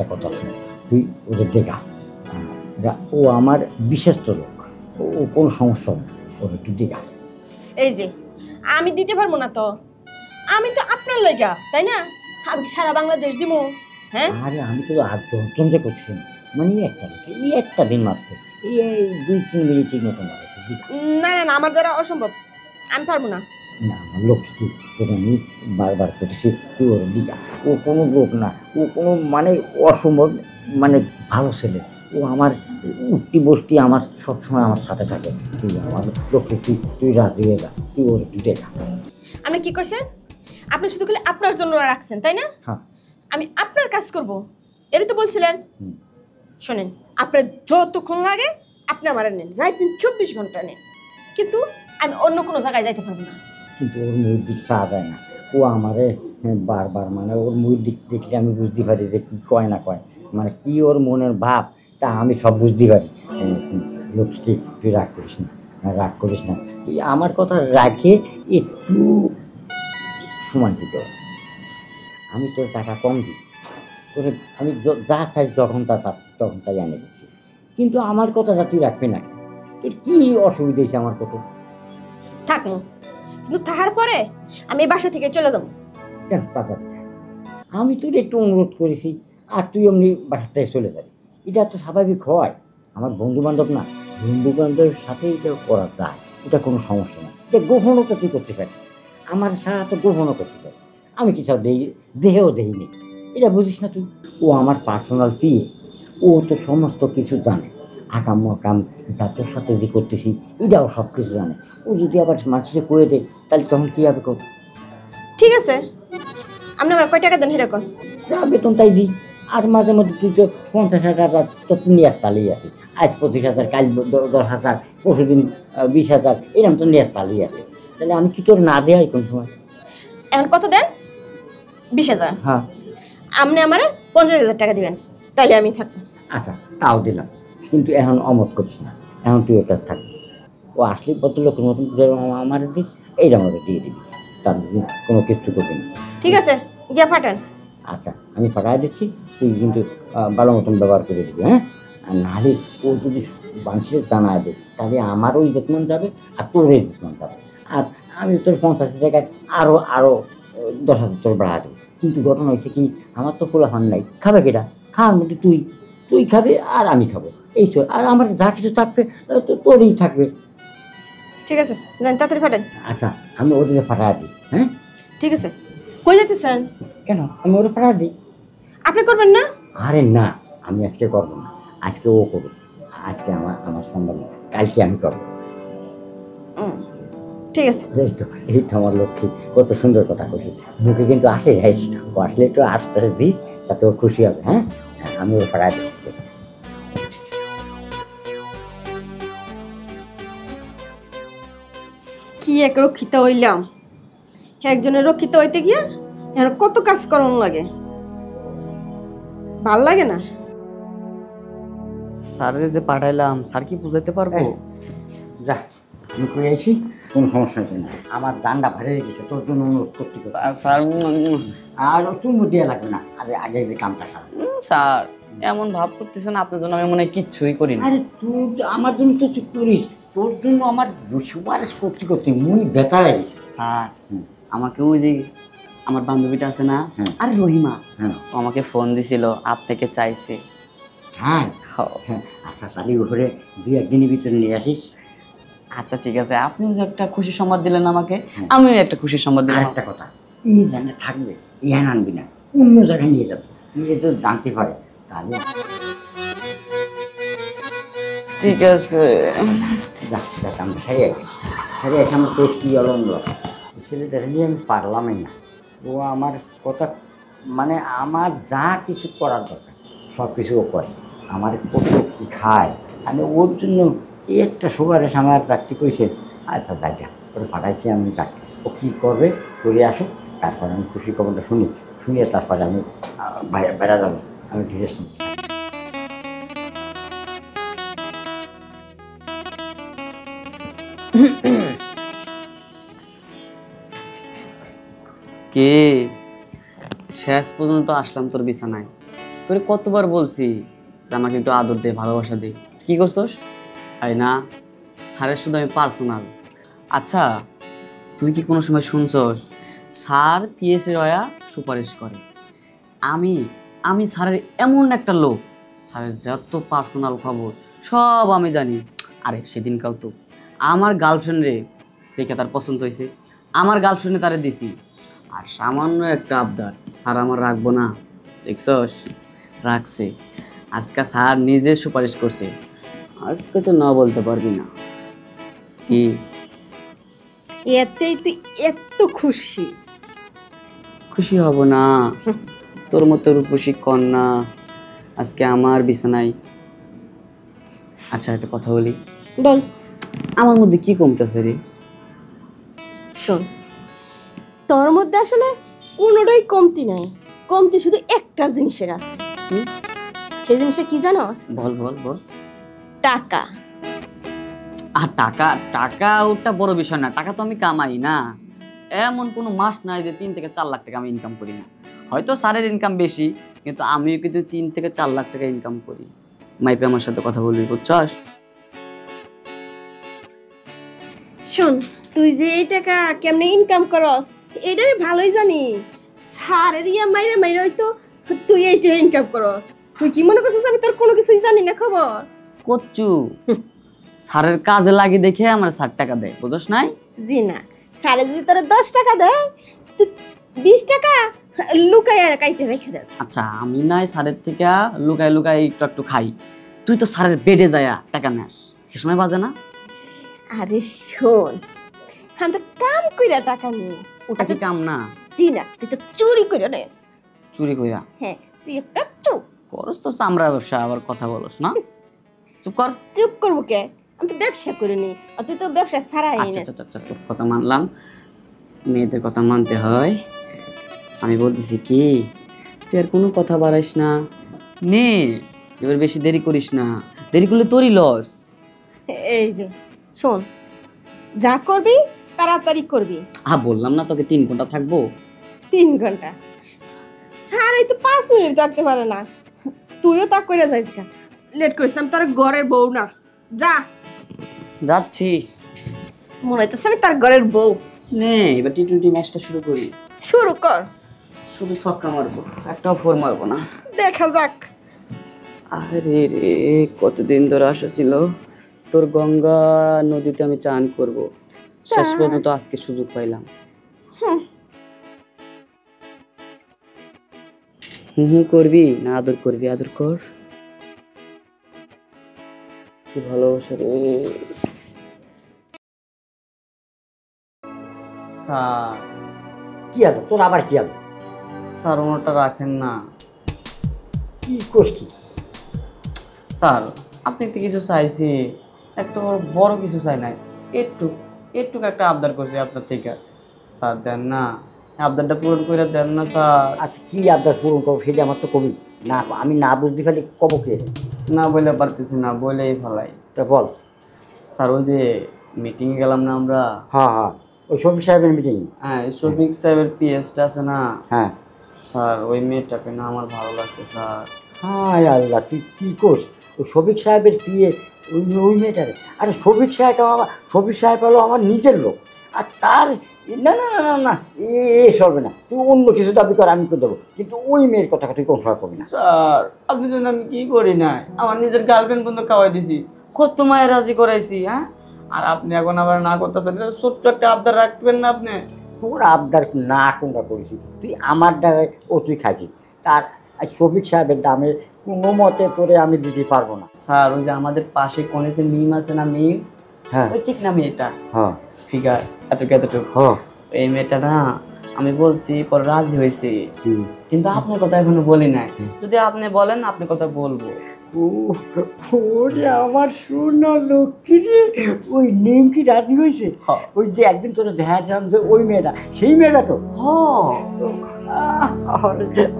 একটা কথা শোন, তুই ওদের দেখা, ও আমার বিশ্বস্ত লোক, ও কোনো সমস্যা নেই, ওর একটু দেখা। এই যে আমি দিতে পারবো না তো, আমি তো আপনার লাইগা, তাই না? আমি সারা বাংলাদেশ দিমু? হ্যাঁ, আরে আমি তো আর যন্ত্রণা করছি না, মানে এই একটা দিন মাত্র, এই 2-3 মিনিটের মতো মাত্র দেখা। না না না, আমার দ্বারা অসম্ভব, আমি পারবো না। না আমার লক্ষ্মী, তোকে আমি বারবার করতেছি, তুই ওর দিকা। ও কোনো লোক না, ও কোনো মানে অসম্ভব, মানে ভালো ছেলে। ও আমার উঠতি বসতি, আমার সবসময় আমার সাথে থাকে। তুই আমার লক্ষ্মী, তুই রাজি হয়ে যা, তুই ওর একটু দেখা। আপনি কি কইছেন? আপনি শুধু খালি আপনার জন্য রাখছেন, তাই না? হ্যাঁ। আমি আপনার কাজ করব, এটাই তো বলছিলেন। শোনেন, আপনার যতক্ষণ লাগে আপনি আমার নেন, রাত দিন 24 ঘন্টা নেন, কিন্তু আমি অন্য কোনো জায়গায় যাইতে পারবো না। কিন্তু ওর মুখ দিক চাওয়া যায় না, ও আমারে বারবার, মানে ওর মুখ দিক দেখলে আমি বুঝতে পারি যে কী কয় না কয়, মানে কি ওর মনের ভাব তা আমি সব বুঝতে পারি। লক্ষ্মী, তুই রাগ করিস না, রাগ করিস না, তুই আমার কথা রাখে একটু সময় দিতে হবে। আমি তোর টাকা কম দিই, তোরে আমি যা চাই যখন তখন তাই এনে দিচ্ছি, কিন্তু আমার কথাটা তুই রাখবি না। তোর কী অসুবিধা হয়েছে আমার কত? থাকবো, কিন্তু থাকার পরে আমি এই বাসা থেকে চলে যাবো। কেন টাকা? আমি তোর একটু অনুরোধ করেছি আর তুই এমনি বাসার থেকে চলে যাবি, এটা তো স্বাভাবিক হয়। আমার বন্ধু বান্ধব না, বন্ধু বান্ধবের সাথে এটা করা যায়, এটা কোনো সমস্যা না। এটা গোপনও তো তুই করতে পারিস, আমার সারা তো গোপনও করতে পারি। আমি কিছু দেহেও দেইনি, এটা বুঝিস না তুই? ও আমার পার্সোনাল পিএ, ও তো সমস্ত কিছু জানে, আকাম আকাম যা তোর সাথে যে করতেছি এটাও সব কিছু জানে। ও যদি আবার মানুষকে করে দেয় তাহলে তখন কী হবে? ঠিক আছে, আপনি আমার কয় টাকা দেন এরকম? যা বেতন তাই দিই, আর মাঝে মধ্যে তুই তো 50,000 তো নিয়ে আসতালেই আছে, আজ 25,000, কাল 10,000, পরশুদিন 20,000, এরকম তো নিয়ে আসতালেই আছে। তাহলে আমি কি তোর না দেয় কোন সময়? এখন কত দেন? 20,000? হ্যাঁ। আপনি আমারে 50,000 টাকা দিবেন, তাহলে আমি থাকবো। আচ্ছা তাও দিলাম, কিন্তু এখন অমত করছিস না, এখন তুই ওর কাছে থাকবি। ও আসলে ভদ্রলোকের মতন আমার দিস, এইটা আমাকে দিয়ে দিবি, তার কোনো কিছু করবি না। ঠিক আছে, গিয়ে ফাটান। আচ্ছা আমি পাঠাই দিচ্ছি, তুই কিন্তু ভালো মতন ব্যবহার করে দিবি, হ্যাঁ? আর নাহলে ও যদি মানুষের জানায় দেয় তাহলে আমারও ইজ্জতমান যাবে আর তোর ইজ্জতমান যাবে। আর আমি তোর 50 জায়গায় আরও 10,000 তোর বাড়া দেবো। কিন্তু ঘটনা হয়েছে কি, আমার তো পোলাপান নাই, খাবে কেটা? খাওয়ার মধ্যে তুই খাবে আর আমি খাবো, এই তো। আর আমার যা কিছু থাকবে তোরই থাকবে। ঠিক আছে, যান তাড়াতাড়ি ফাটান। আচ্ছা আমি ওদিকে পাঠাই দিই, হ্যাঁ? ঠিক আছে, কই যেতেছেন? কেন আমি ওরা পাঠাই দিই? আপনি করবেন না? আরে না, আমি আজকে করবো না, আজকে ও করবে। আজকে আমার সম্ভব না, কালকে আমি করবো। ঠিক আছে। এই তো আমার লক্ষ্মী, কত সুন্দর কথা কইছি, মুখে কিন্তু আসে যাইছি। ও আসলে একটু আশপাশে দিস, তাতে ও খুশি হবে। হ্যাঁ, আমি ওর পাড়ায় দিচ্ছি। কি এক রক্ষিতা হইলাম, একজনের রক্ষিতা হইতে গিয়া এখন কত কাজ করানো লাগে, ভাল লাগে না। স্যারের যে পাঠাইলাম, স্যার কি বুঝাইতে পারবো? যা, আমি কই আইছি, কোনো সমস্যা নেই, আমার দান্ডা ভারে গেছে, তোর জন্য অনুরোধ করতে। স্যার আর চুমু দিয়ে লাগবে না, আগে কামটা সার। স্যার এমন ভাব করতেছেন, আপনার জন্য আমি মনে হয় কিচ্ছুই করি না। আরে তুই আমার জন্য তো তুই করিস, তোর জন্য আমার সুপারিশ করতে করতে মুই ব্যথা লাগছে। স্যার আমাকে ওই যে আমার বান্ধবীটা আছে না, আর রহিমা, ও আমাকে ফোন দিছিল, আপনাকে চাইছে। হ্যাঁ আচ্ছা, তাহলে ওপরে 2-1 দিনের ভিতরে নিয়ে আসিস। আচ্ছা ঠিক আছে, আপনিও যে একটা খুশি সংবাদ দিলেন আমাকে, আমিও একটা খুশি সংবাদ দিলাম। একটা কথা, এই জায়গায় থাকবে, ইহান আনবি না, অন্য জায়গায় নিয়ে যাবো, নিয়ে তো জানতে পারে তাহলে। ঠিক আছে, যাচ্ছি, আমি সেরে এসে আমার তো কি অলঙ্গ ছেলেদের নিয়ে আমি পারলামই না। ও আমার কথা, মানে আমার যা কিছু করার দরকার সব কিছু ও করে, আমার কত কী খায়, আমি ওর জন্য এই একটা সুগারের সামনে রাখতে কইছে। আচ্ছা যাইটা ওটা পাঠাইছি আমি, তাকে ও কী করবে করে আসুক, তারপরে আমি খুশি খবরটা শুনিয়ে তারপরে আমি বেড়া যাবো, আমি ড্রেস নিই। কে শেষ পর্যন্ত আসলাম তোর বিছানায়, তোরে কতবার বলছি যে আমাকে একটু আদর দে, ভালোবাসা দে, কি করছস? আরে না, স্যারের শুধু আমি পার্সোনাল। আচ্ছা, তুই কি কোনো সময় শুনছস স্যার পিএসএ রয়া সুপারিশ করে? আমি আমি স্যারের এমন একটা লোক, স্যারের যত পার্সোনাল খবর সব আমি জানি। আরে সেদিনকাও তো আমার গার্লফ্রেন্ডে দেখে তার পছন্দ হয়েছে, আমার গার্লফ্রেন্ডে তারে দিছি। আর সামান্য একটা আবদার স্যার আমার রাখবো না, দেখছস? রাখছে। আজকে স্যার নিজে সুপারিশ করছে, আজকে তো না বলতে পারবি না। কি এতেই তুই এত খুশি? খুশি হব না? তোর মতো রূপসী কন্যা আজকে আমার বিছানায়। আচ্ছা একটা কথা বলি, বল। আমার মধ্যে কি কমতেছে রে? শোন, তোর মধ্যে আসলে কোনোটাই কমতি নাই, কমতি শুধু একটা জিনিসের আছে। সেই জিনিসটা কি জানোস? বল বল বল। টাকা। আর টাকা টাকা ওটা বড় বিষয় না, টাকা তো আমি কামাই না। এমন কোনো মাস নাই যে 3 থেকে 4 লাখ টাকা আমি ইনকাম করি না। হয়তো স্যারের ইনকাম বেশি, কিন্তু আমিও কিন্তু 3 থেকে 4 লাখ টাকা ইনকাম করি। মাইপে আমার সাথে কথা বলবি, বুঝছস? শোন, তুই যে এই টাকা কেমনে ইনকাম করস এটা আমি ভালোই জানি। সারের ইয়া মাইরা মাইরা হয়তো তুই এইটা ইনকাম করস। তুই কি মনে করছিস আমি তোর কোনো কিছুই জানি না খবর? কচ্চু, স্যারের কাজে লাগি দেখে আমার 60 টাকা দেয়, বুঝছ নাই? জি না, সারে যদি তোর 10 টাকা দেয় তুই 20 টাকা লুকায় আর কাইটে রেখে দেস। আচ্ছা আমি নাই স্যারের থেকে লুকাই লুকাই একটু একটু খাই, তুই তো স্যারের বেডে যায়া টাকা নেস, সে সময় বাজে না? আরে শোন, আমি তো কাম কইরা টাকা নেই। ওটা কি কাম না? জি না, তুই তো চুরি কইরা নেস। চুরি কইরা? হ্যাঁ, তুই একটা চুপ। করস তো চামড়া ব্যবসা, আবার কথা বলস না? চুপ কর। চুপ করবো কে? আমি তো ব্যবসা করিনি, আর তুই তো ব্যবসা ছাড়াই আচ্ছা নেস। আচ্ছা আচ্ছা, তোর কথা মানলাম, মেয়েদের কথা মানতে হয়। আমি বলতেছি কি, তুই আর কোনো কথা বাড়াইস না, নে এবার বেশি দেরি করিস না, দেরি করলে তোরই লস। এই যে শোন, যা করবি তাড়াতাড়ি করবি। বললাম না তোকে 3 ঘন্টা থাকবো? 3 ঘন্টা? স্যার এই তো 5 মিনিট থাকতে পারে না। তুইও তা করে যাইস কা, লেট করিস না, আমি তোর ঘরের বউ না। যা। যাচ্ছি। মনে হইতেছে আমি তার ঘরের বউ। নে এবার টি20 ম্যাচটা শুরু করি। শুরু কর। শুধু ছক্কা মারবো, একটাও ফোর মারবো না। দেখা যাক। আরে রে, কতদিন ধরে আশা ছিল তোর গঙ্গা নদীতে আমি চান করব, শেষ পর্যন্ত আজকে সুযোগ পাইলাম। হু করবি না আদর করবি? আদর কর। কি ভালোবাসা রে। স্যার। কি আলো তোর আবার কি আলো? স্যার ওনাটা রাখেন না। কি করছি? স্যার আপনি তো কিছু চাইছি, একটা বড় কিছু চাই নাই, একটু একটু একটা আবদার করছি আপনার থেকে। স্যার দেন না, আবদারটা পূরণ করে দেন না স্যার। আচ্ছা কি আবদার পূরণ করবো সেটা আমার তো কবি না, আমি না বুঝতে পারলে কব কে? না বলে পারতেছি না, বলেই ফেলাই। তা বল। স্যার ওই যে মিটিংয়ে গেলাম না আমরা? হ্যাঁ হ্যাঁ, ওই শফিক সাহেবের মিটিং। হ্যাঁ, শফিক সাহেবের পিএসটা আছে না? হ্যাঁ স্যার ওই মেয়েটাকে না আমার ভালো লাগছে স্যার। হায় আল্লাহ, তুই কী করস? ওই শফিক সাহেবের পিয়ে ওই ওই মেয়েটারে? আরে শফিক সাহেব শফিক সাহেব হলো আমার নিজের লোক, আর তার না না না না না এ চলবে না। তুই অন্য কিছু দাবি কর, আমি করে দেবো, কিন্তু ওই মেয়ের কথা তুই কোনো সময় করবি না। স্যার আপনি জন্য আমি কি করি নাই, আমার নিজের গার্লফ্রেন্ড পর্যন্ত খাওয়াই দিছি, কত মায়ের রাজি করাইছি। হ্যাঁ, আর আপনি এখন আবার না করতেছেন, এটা ছোট্ট একটা আবদার রাখবেন না আপনি? তোর আবদার না কোনটা করেছি? তুই আমার দ্বারাই ও তুই খাইছিস, তার শফিক সাহেবের দামে কোনো মতে তোরে আমি দিতে পারবো না। স্যার ওই যে আমাদের পাশে কোণেতে মিম আছে না, মিম? হ্যাঁ ওই চিকনা মেয়েটা, হ্যাঁ ফিগার এতটুকু এতটুকু, হ্যাঁ। এই মেয়েটা না আমি বলছি পর রাজি হয়েছে, কিন্তু আপনার কথা এখনো বলি নাই। যদি আপনি বলেন আপনার কথা বলবো। ওরে আমার সোনা লক্ষ্মী রে, ওই নেম কি রাজি হয়েছে? হ্যাঁ। ওই যে একদিন তোরা দেখা যান যে ওই মেয়েটা, সেই মেয়েটা তো।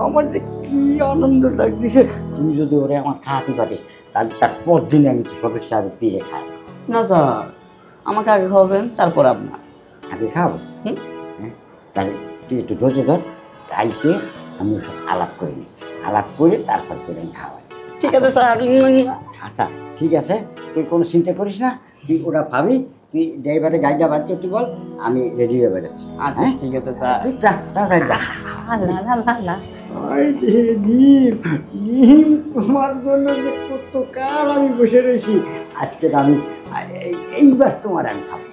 আমার যে কি আনন্দ লাগছে। তুই যদি ওরে আমার খাওয়াতে পারিস তাহলে তার পর দিনে আমি তো শফিক সাহেবের পিড়ে খাই। না স্যার, আমাকে আগে খাওয়াবেন তারপর আপনার। আগে খাবো? হ্যাঁ, তাহলে তুই একটু ধৈর্য ধর, কালকে আমি ওর সাথে আলাপ করে নিই। আলাপ করে তারপর তোর আমি খাওয়াই। ঠিক আছে স্যার। আচ্ছা ঠিক আছে, তুই কোনো চিন্তা করিস না, তুই ওরা পাবি, তুই ড্রাইভারে গাড়িটা বার করতে বল, আমি রেডি হয়ে বেরোচ্ছি। আচ্ছা ঠিক আছে স্যার। তুই যা তাড়াতাড়ি যা। লা লা লা লা। ওই যে ডিম, ডিম তোমার জন্য যে কত কাল আমি বসে রয়েছি, আজকে আমি এইবার তোমার আমি খাবো।